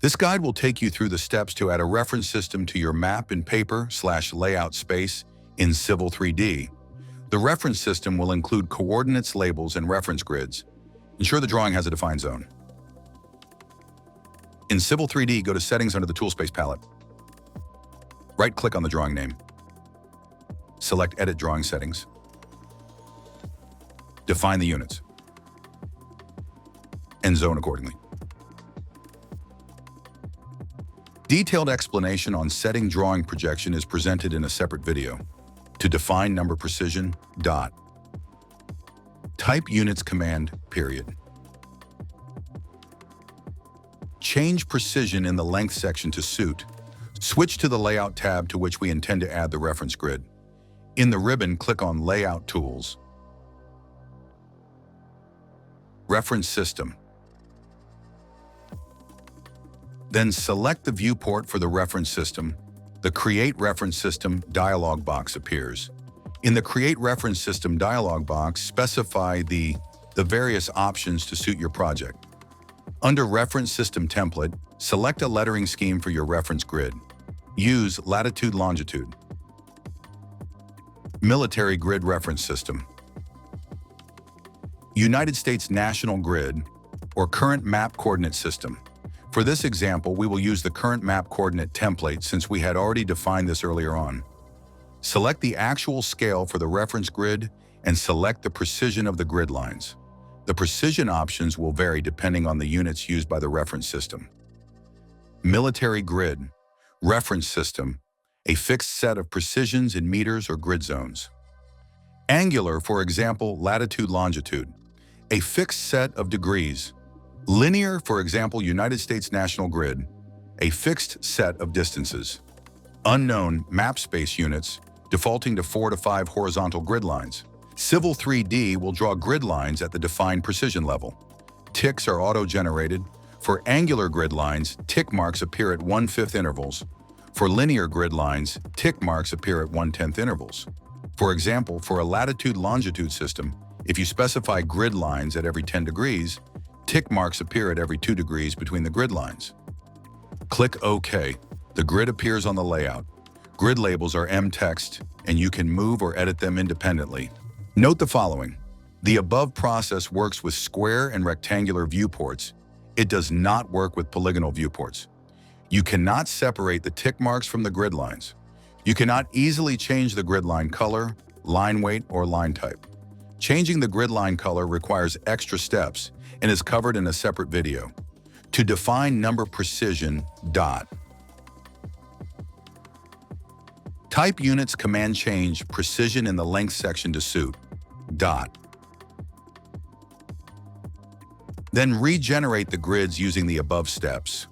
This guide will take you through the steps to add a reference system to your map and paper/layout space in Civil 3D. The reference system will include coordinates, labels, and reference grids. Ensure the drawing has a defined zone. In Civil 3D, go to Settings under the Toolspace palette. Right-click on the drawing name. Select Edit Drawing Settings. Define the units and zone accordingly. Detailed explanation on setting drawing projection is presented in a separate video. To define number precision, dot. Type units command, period. Change precision in the length section to suit. Switch to the Layout tab to which we intend to add the reference grid. In the ribbon, click on Layout Tools. Reference System. Then select the viewport for the reference system. The Create Reference System dialog box appears. In the Create Reference System dialog box, specify the various options to suit your project. Under Reference System Template, select a lettering scheme for your reference grid. Use latitude-longitude. Military Grid Reference System. United States National Grid, or Current Map Coordinate System. For this example, we will use the current map coordinate template since we had already defined this earlier on. Select the actual scale for the reference grid and select the precision of the grid lines. The precision options will vary depending on the units used by the reference system. Military Grid Reference System, a fixed set of precisions in meters or grid zones. Angular, for example, latitude-longitude, a fixed set of degrees. Linear, for example, United States National Grid, a fixed set of distances. Unknown, map space units, defaulting to 4 to 5 horizontal grid lines. Civil 3D will draw grid lines at the defined precision level. Ticks are auto-generated. For angular grid lines, tick marks appear at 1/5 intervals. For linear grid lines, tick marks appear at 1/10 intervals. For example, for a latitude-longitude system, if you specify grid lines at every 10 degrees, tick marks appear at every 2 degrees between the grid lines. Click OK. The grid appears on the layout. Grid labels are M-text, and you can move or edit them independently. Note the following. The above process works with square and rectangular viewports. It does not work with polygonal viewports. You cannot separate the tick marks from the grid lines. You cannot easily change the grid line color, line weight, or line type. Changing the grid line color requires extra steps and is covered in a separate video. To define number precision, dot. Type units command change precision in the length section to suit, dot. Then regenerate the grids using the above steps.